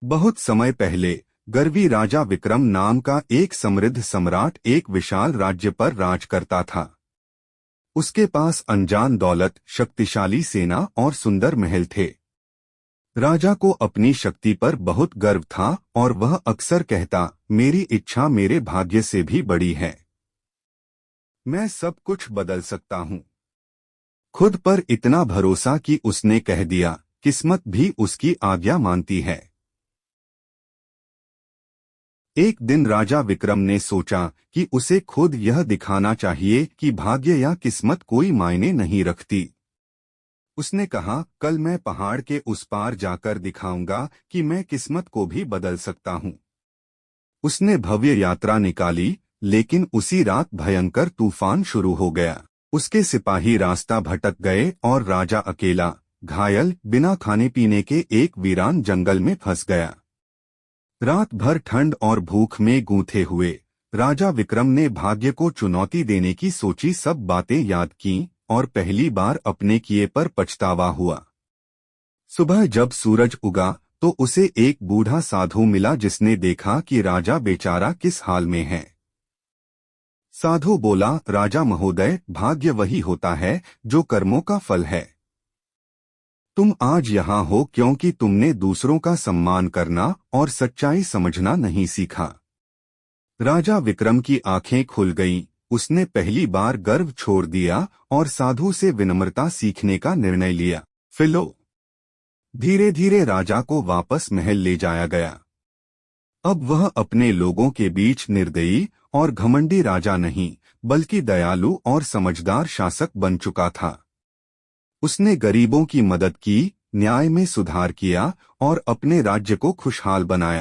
बहुत समय पहले गर्वी राजा विक्रम नाम का एक समृद्ध सम्राट एक विशाल राज्य पर राज करता था। उसके पास अनजान दौलत, शक्तिशाली सेना और सुंदर महल थे। राजा को अपनी शक्ति पर बहुत गर्व था और वह अक्सर कहता, मेरी इच्छा मेरे भाग्य से भी बड़ी है। मैं सब कुछ बदल सकता हूँ। खुद पर इतना भरोसा कि उसने कह दिया, किस्मत भी उसकी आज्ञा मानती है। एक दिन राजा विक्रम ने सोचा कि उसे खुद यह दिखाना चाहिए कि भाग्य या किस्मत कोई मायने नहीं रखती। उसने कहा, कल मैं पहाड़ के उस पार जाकर दिखाऊंगा कि मैं किस्मत को भी बदल सकता हूँ। उसने भव्य यात्रा निकाली, लेकिन उसी रात भयंकर तूफान शुरू हो गया। उसके सिपाही रास्ता भटक गए और राजा अकेला, घायल, बिना खाने पीने के एक वीरान जंगल में फंस गया। रात भर ठंड और भूख में गूंथे हुए राजा विक्रम ने भाग्य को चुनौती देने की सोची सब बातें याद कीं और पहली बार अपने किए पर पछतावा हुआ। सुबह जब सूरज उगा तो उसे एक बूढ़ा साधु मिला जिसने देखा कि राजा बेचारा किस हाल में है। साधु बोला, राजा महोदय, भाग्य वही होता है जो कर्मों का फल है। तुम आज यहाँ हो क्योंकि तुमने दूसरों का सम्मान करना और सच्चाई समझना नहीं सीखा। राजा विक्रम की आंखें खुल गईं, उसने पहली बार गर्व छोड़ दिया और साधु से विनम्रता सीखने का निर्णय लिया। फिलो धीरे धीरे राजा को वापस महल ले जाया गया। अब वह अपने लोगों के बीच निर्दयी और घमंडी राजा नहीं, बल्कि दयालु और समझदार शासक बन चुका था। उसने गरीबों की मदद की, न्याय में सुधार किया और अपने राज्य को खुशहाल बनाया।